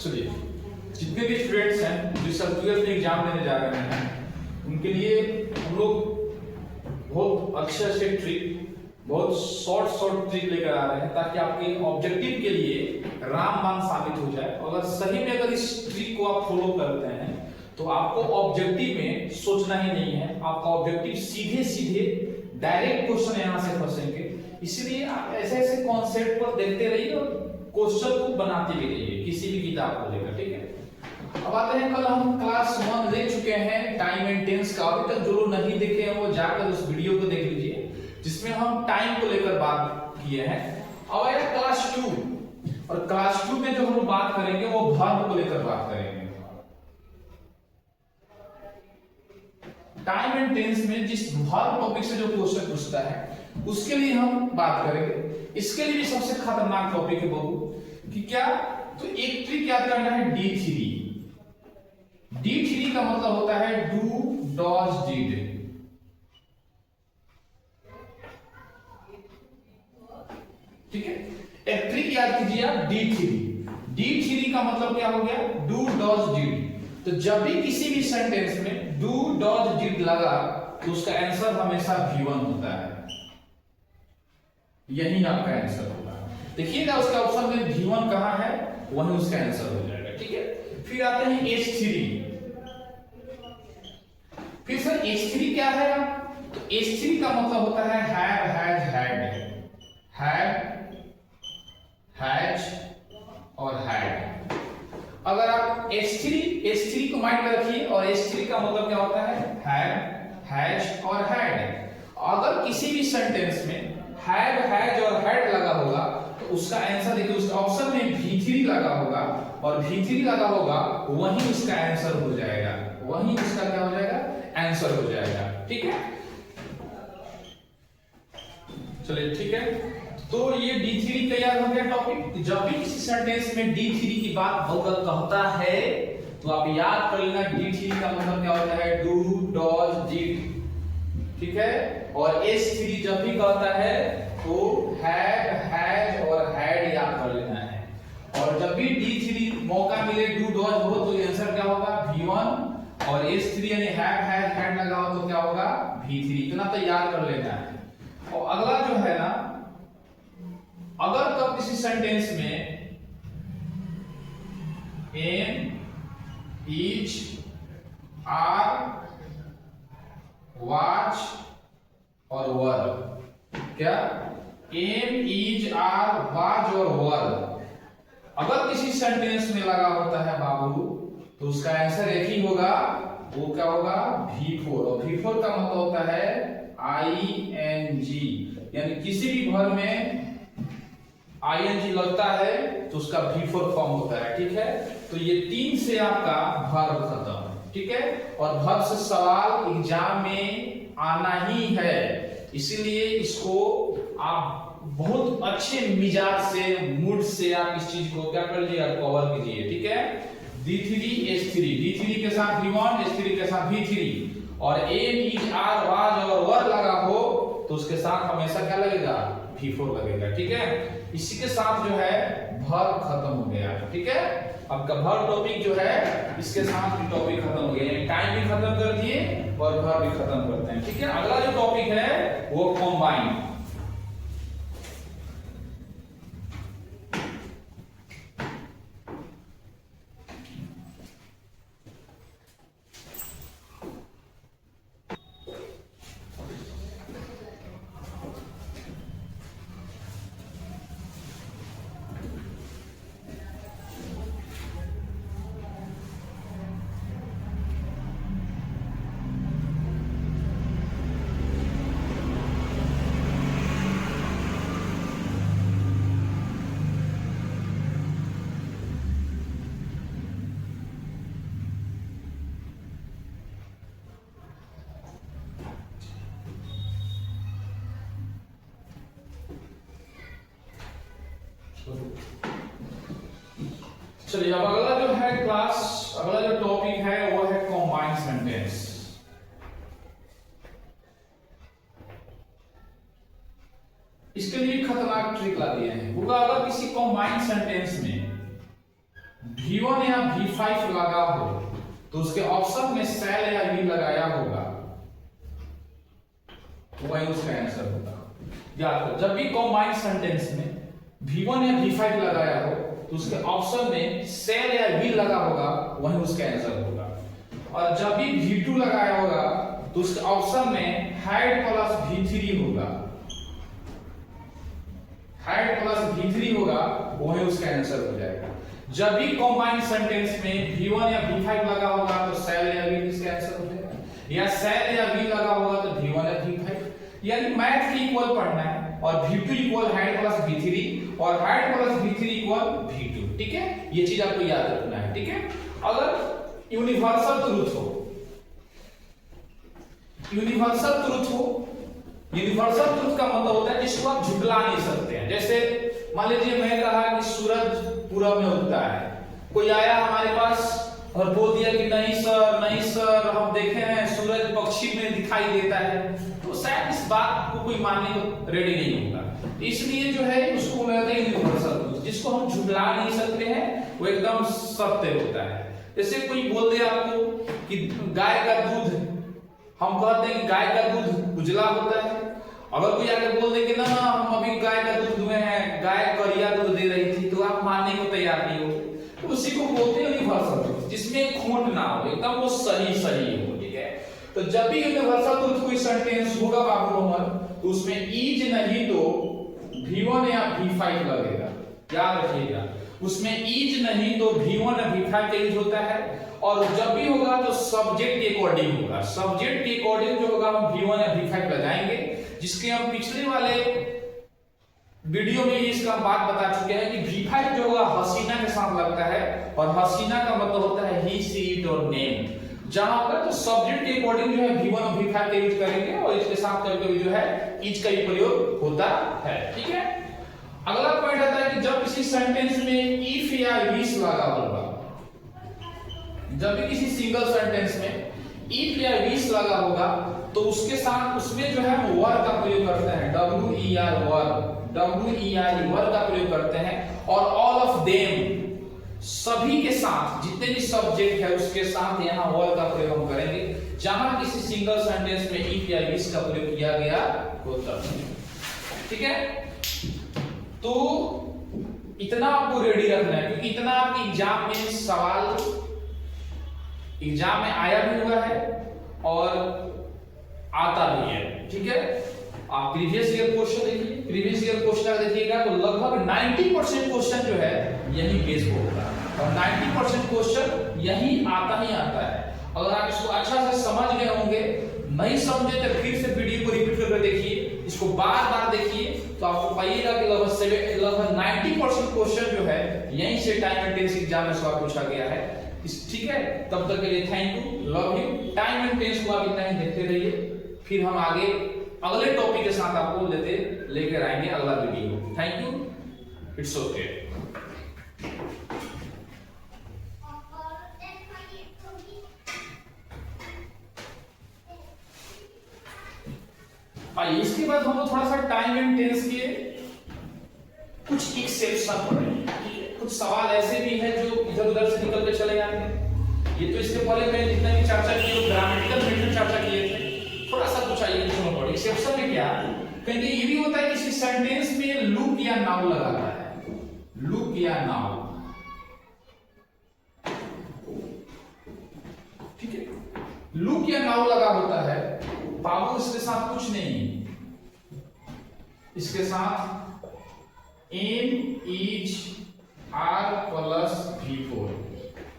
चलिए, जितने भी स्टूडेंट्स हैं जो सब 12th में एग्जाम देने जा रहे हैं उनके लिए हम लोग बहुत अच्छे अच्छे ट्रिक, बहुत शॉर्ट ट्रिक लेकर आ रहे हैं ताकि आपके ऑब्जेक्टिव के लिए रामबाण साबित हो जाए। अगर सही में अगर इस ट्रिक को आप फॉलो करते हैं तो आपको ऑब्जेक्टिव में सोचना ही नहीं है, आपका ऑब्जेक्टिव सीधे सीधे डायरेक्ट क्वेश्चन यहां से फंसेंगे। इसलिए आप ऐसे ऐसे कॉन्सेप्ट पर देखते रहिए और क्वेश्चन को बनाते भी रहिए किसी भी किताब को लेकर, ठीक है। अब आते हैं, कल हम क्लास 1 ले चुके हैं टाइम एंड टेंस का। अभी तक जो लोग नहीं देखे हैं वो जाकर उस वीडियो को देख लीजिए जिसमें हम टाइम को लेकर बात किए हैं। अब आया क्लास 2, और क्लास 2 में जो हम बात करेंगे वो वर्ब को लेकर बात करेंगे। टाइम एंड टेंस में जिस वर्ब टॉपिक से जो क्वेश्चन पूछता है उसके लिए हम बात करेंगे। इसके लिए भी सबसे खतरनाक टॉपिक है बाबू कि क्या, तो एक ट्रिक याद करना है D3। D3 का मतलब होता है डू डॉज डिड, ठीक है। एक ट्रिक याद कीजिए आप D3 का मतलब क्या हो गया, डू डॉज डिड। तो जब भी किसी भी सेंटेंस में डू डॉज डिड लगा तो उसका आंसर हमेशा V1 होता है, यही आपका आंसर होगा। देखिएगा उसका ऑप्शन में V1 कहां है, वही उसका आंसर हो जाएगा, ठीक है। फिर आते हैं H3। फिर सर H3 क्या है, तो H3 का मतलब होता है हैव, हैज, हैड, हैज और हैड। अगर आप H3 को माइंड में रखिए, और H3 का मतलब क्या होता है, हैव, हैज और हैड। अगर किसी भी सेंटेंस में हैव, हैज और हैड लगा होगा तो उसका आंसर देखिए, उसका ऑप्शन में V3 लगा होगा और V3 लगा होगा वही उसका आंसर हो जाएगा, वही उसका क्या हो जाएगा, आंसर हो जाएगा, ठीक है। चलिए ठीक है, तो ये D3 तैयार हो गया टॉपिक। जब भी किसी सेंटेंस में D3 की बात होकर कहता है तो आप याद कर लेना D3 का मतलब क्या होता है, डू डॉज डिड, ठीक है। और H3 जब भी कहता है तो हैव, हैज और हैड याद कर लेना है। और जब भी D3 मौका मिले डू डॉज हो तो आंसर क्या होगा, V1, और H3 यानी हैव, हैज, हैड लगा हो तो क्या होगा, V3। इतना तो याद कर लेना है। और अगला जो है ना, अगर कब किसी सेंटेंस में एम, इज, आर, वाच और वर, क्या, एम, इज, आर, वाच और वर अगर किसी सेंटेंस में लगा होता है बाबू तो उसका आंसर एक ही होगा, वो क्या होगा, V4। और V4 का मतलब होता है ING, यानी किसी भी वर्ब में ING लगता है तो उसका V4 फॉर्म होता है, ठीक है। तो ये 3 से आपका वर्ब खत्म, ठीक है। और वर्ब से सवाल एग्जाम में आना ही है, इसीलिए इसको आप बहुत अच्छे मिजाज से, मूड से आप इस चीज को क्या कर लीजिए, कवर कीजिए, ठीक है। D3 H3, D3 के साथ V1, H3 के साथ V3, और एम, इज, आर, वाज और वर लगा हो तो उसके साथ हमेशा क्या लगेगा, V4 लगेगा, ठीक है। इसी के साथ जो है वर्ब खत्म हो गया, ठीक है। आपका वर्ब टॉपिक जो है इसके साथ भी टॉपिक खत्म हो गया, टाइम भी खत्म कर दिए और वर्ब भी खत्म करते हैं, ठीक है। अगला जो टॉपिक है वो कंबाइन। चलिए अब अगला जो है क्लास, अगला जो टॉपिक है वो है कंबाइंड सेंटेंस। इसके लिए खतरनाक ट्रिक ला दिए हैं। होगा अगर किसी कंबाइंड सेंटेंस में V1 या V5 लगा हो तो उसके ऑप्शन में सेल या वी लगाया होगा, वही उसका आंसर होगा। याद करो, जब भी कंबाइंड सेंटेंस में V1 या V5 लगाया हो तो उसके ऑप्शन में सेल या वी लगा होगा, वही उसका आंसर होगा। और जब भी V2 लगाया होगा तो उसके ऑप्शन में हाइड प्लस V3 होगा, हाइड प्लस V3 होगा, वही उसका आंसर हो जाएगा। जब भी कंबाइंड सेंटेंस में V1 या V5 लगा होगा तो सेल या वी इसका आंसर हो जाएगा, या सेल या वी लगा होगा तो V1 या V5। यानी मैथ के इक्वल पढ़ना है, और V2 equal hide plus V3 और hide plus V3 equal V2। ठीक है, ये चीज आपको याद रखना है। ठीक है, अगर यूनिवर्सल ट्रुथ हो, यूनिवर्सल ट्रुथ हो, यूनिवर्सल ट्रुथ का मतलब होता है जिसको आप झुठला नहीं सकते हैं। जैसे मान लीजिए मैं कहा कि सूरज पूरब में उगता है, कोई आया हमारे पास और बोल दिया कि नहीं सर हम देखे हैं सूरज पश्चिम में दिखाई देता है, तो शायद इस बात को कोई मानने को रेडी नहीं होगा। इसलिए जो है उसको बोला जाता है यूनिवर्सल ट्रुथ, जिसको हम झुठला नहीं सकते हैं, वो एकदम सत्य होता है। जैसे कोई बोल दे आपको कि गाय का दूध, हम कहते हैं कि गाय का दूध उजला होता है, अगर कोई आके बोल दे कि ना हम अभी गाय का दूध दुए हैं, गाय करिया दूध दे रही थी, तो आप मानने को तैयार नहीं हो। तो उसी को बोलते हैं यूनिवर्सल ट्रुथ, जिसमें खोट ना हो, एकदम वो सही हो। ठीक है, तो जब भी यूनिवर्सल ट्रुथ कोई सेंटेंस होगा बाबू रोमन, तो उसमें इज नहीं तो V1 या V5 लगेगा। याद रखिएगा, उसमें इज नहीं तो V1 या V5 का यूज होता है, और जब भी होगा तो सब्जेक्ट के अकॉर्डिंग होगा। सब्जेक्ट के अकॉर्डिंग जो होगा हम V1 या V5 लगाएंगे, जिसके हम पिछले वाले वीडियो में इसका बात बता चुके हैं कि V5 जो होगा हसीना के साथ लगता है, और हसीना का मतलब होता है ही, सी, इट और नेम। जहां पर तो सब्जेक्ट के अकॉर्डिंग जो है V1 और V5 का यूज करेंगे, और इसके साथ कभी-कभी जो है इज का भी प्रयोग होता है। ठीक है, अगला पॉइंट आता है कि जब किसी सेंटेंस में इफ या विश लगा होगा, जब भी किसी सिंगल सेंटेंस में इफ या विश लगा होगा तो उसके साथ उसमें जो है वर का प्रयोग करते हैं, WER वर का प्रयोग करते हैं, और ऑल ऑफ देम, सभी के साथ, जितने भी सब्जेक्ट है उसके साथ यहाँ वर का प्रयोग हम करेंगे, जहां किसी सिंगल सेंटेंस में इफ या विश का प्रयोग किया गया होता है। ठीक है, तो इतना आपको रेडी रखना है, क्योंकि इतना आपके एग्जाम में सवाल एग्जाम में आया भी हुआ है और आता भी है। ठीक है, आप प्रीवियस ईयर क्वेश्चन देखिए, प्रीवियस ईयर क्वेश्चन देखिएगा तो लगभग 90% क्वेश्चन जो है यही बेस पे होगा, और 90% क्वेश्चन यही आता है। अगर आप इसको अच्छा से समझ गए होंगे, नहीं समझे तो फिर से वीडियो को रिपीट करके देखिए, इसको बार-बार देखिए, तो आपको पाइएगा कि लगभग 90% क्वेश्चन जो है यहीं से टाइम एंड टेंस एग्जाम में सवाल पूछा गया है। ठीक है, तब तक के लिए thank you, love you. Time and tense को आप इतना ही देखते रहिए, फिर हम आगे अगले टॉपिक के साथ आपको लेकर आएंगे अगला video. Thank you, it's okay. आइए इसके बाद हम थोड़ा सा टाइम एंड टेंस के कुछ एक्सेप्शन पढ़ेंगे। कुछ सवाल ऐसे भी हैं जो इधर उधर से निकल के चले जाते। ये तो इसके पहले मैं जितना भी चर्चा की ग्रामेटिकल मेथड चर्चा किए थे, थोड़ा सा कुछ आइए पढ़ो। एक्सेप्शन में क्या, कहीं ये भी होता है किसी सेंटेंस में लुक या नाउ लगाता है, लुक या नाउ। ठीक है, लुक या नाउ लगा होता है बाबू, इसके साथ कुछ नहीं, इसके साथ इन, is, are plus V4।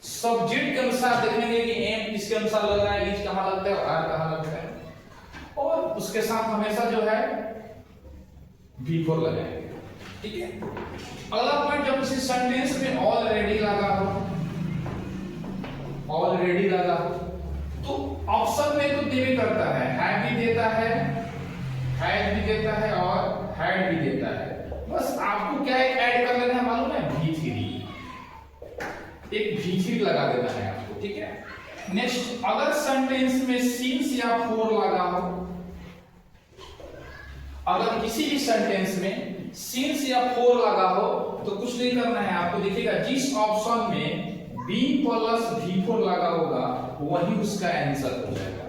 Subject के अनुसार देखेंगे कि एम किसके अनुसार लग रहा है, इज कहां लगता है और आर कहां लगता है, और उसके साथ हमेशा जो है V4 लगाएंगे। ठीक है, अगला पॉइंट, जब किसी सेंटेंस में ऑलरेडी लगा हो, ऑलरेडी लगा हो तो ऑप्शन में तो देवे करता है, हैव भी देता है, हैड भी देता है और हैड भी देता है। बस आपको क्या एक ऐड कर लेना है, मालूम है, V3। एक V3 लगा देना है आपको, ठीक है। नेक्स्ट, अगर सेंटेंस में सिंस या फॉर लगा हो, अगर किसी भी सेंटेंस में सिंस या फॉर लगा हो तो कुछ नहीं करना है आपको। देखिएगा जिस ऑप्शन में बीन प्लस V4 लगा होगा वही उसका आंसर हो जाएगा।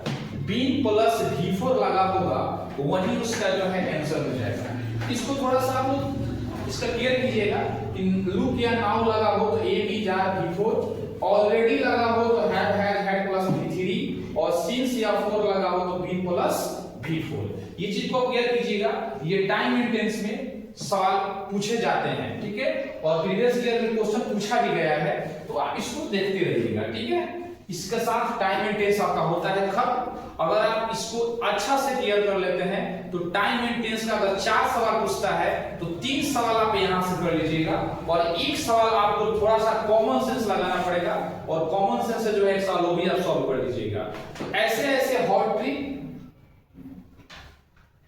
बीन प्लस V4 लगा होगा वही उसका जो है आंसर हो जाएगा। इसको थोड़ा सा आप इसका क्लियर कीजिएगा कि लुक या नाउ लगा हो तो A B jar V4, already लगा हो तो have has had plus V3, और सिंस या फॉर लगा हो तो बीन प्लस V4। ये चीज को क्लियर कीजिएगा। ये टाइम एंड टेंस में सवाल पूछे जाते हैं, ठीक है, और प्रीवियस ईयर में क्वेश्चन पूछा भी गया है, तो आप इसको देखते रहिएगा, ठीक है। इसके साथ टाइम एंड टेंस आपका होता है खत्म। अगर आप इसको अच्छा से क्लियर कर लेते हैं तो टाइम एंड टेंस का अगर 4 सवाल पूछता है तो 3 सवाल आप यहां से कर लीजिएगा, और एक सवाल आपको थोड़ा सा कॉमन सेंस लगाना पड़ेगा, और कॉमन सेंस से जो है सवाल वो भी आप सॉल्व कर लीजिएगा। तो ऐसे ऐसे हॉट ट्रिक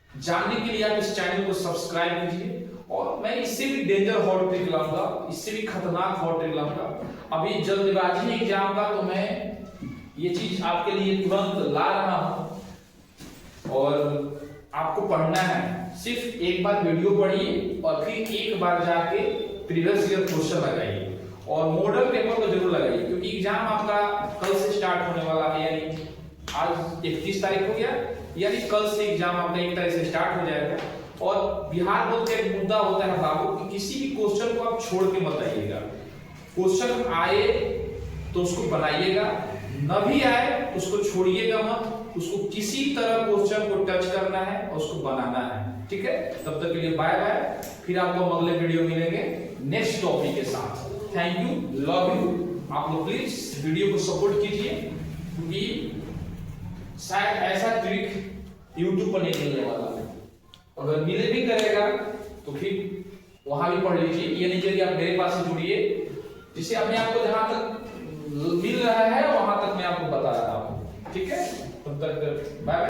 जानने के लिए आप इस चैनल को सब्सक्राइब कीजिए, और मैं इससे भी डेंजर हॉट ट्रिक लाऊंगा, इससे भी खतरनाक हॉट ट्रिक लाऊंगा। अभी जल्दबाजी एग्जाम का तो मैं ये चीज आपके लिए तुरंत ला रहा हूं, और आपको पढ़ना है। सिर्फ एक बार वीडियो पढ़िए और फिर एक बार जाके प्रीवियस ईयर क्वेश्चन लगाइए, और मॉडल पेपर को जरूर लगाइए, क्योंकि एग्जाम आपका कल से स्टार्ट होने वाला है। यानी आज 31 तारीख हो गया, यानी कल से एग्जाम आपका 1 तारीख से स्टार्ट हो जाएगा। और बिहार बोर्ड का एक मुद्दा होता है बाबू कि किसी भी क्वेश्चन को आप छोड़ के मत आइएगा। क्वेश्चन आए तो उसको बनाइएगा, न भी आए उसको छोड़िएगा मत, उसको किसी तरह क्वेश्चन को टच करना है और उसको बनाना है, ठीक है। तब तक के लिए बाय बाय, फिर आपको अगले वीडियो मिलेंगे नेक्स्ट टॉपिक के साथ। Thank you, love you. आप लोग प्लीज वीडियो को सपोर्ट कीजिए, क्योंकि शायद ऐसा ट्रिक YouTube पर नहीं मिलने वाला है। अगर मिले भी करेगा तो फिर वहां भी पढ़ लीजिए, ये नहीं कि आप मेरे पास से जुड़िए, जिससे अपने आप को जहां तक मिल रहा है वहां तक मैं आपको बता रहा हूं, ठीक है। तब तक बाय।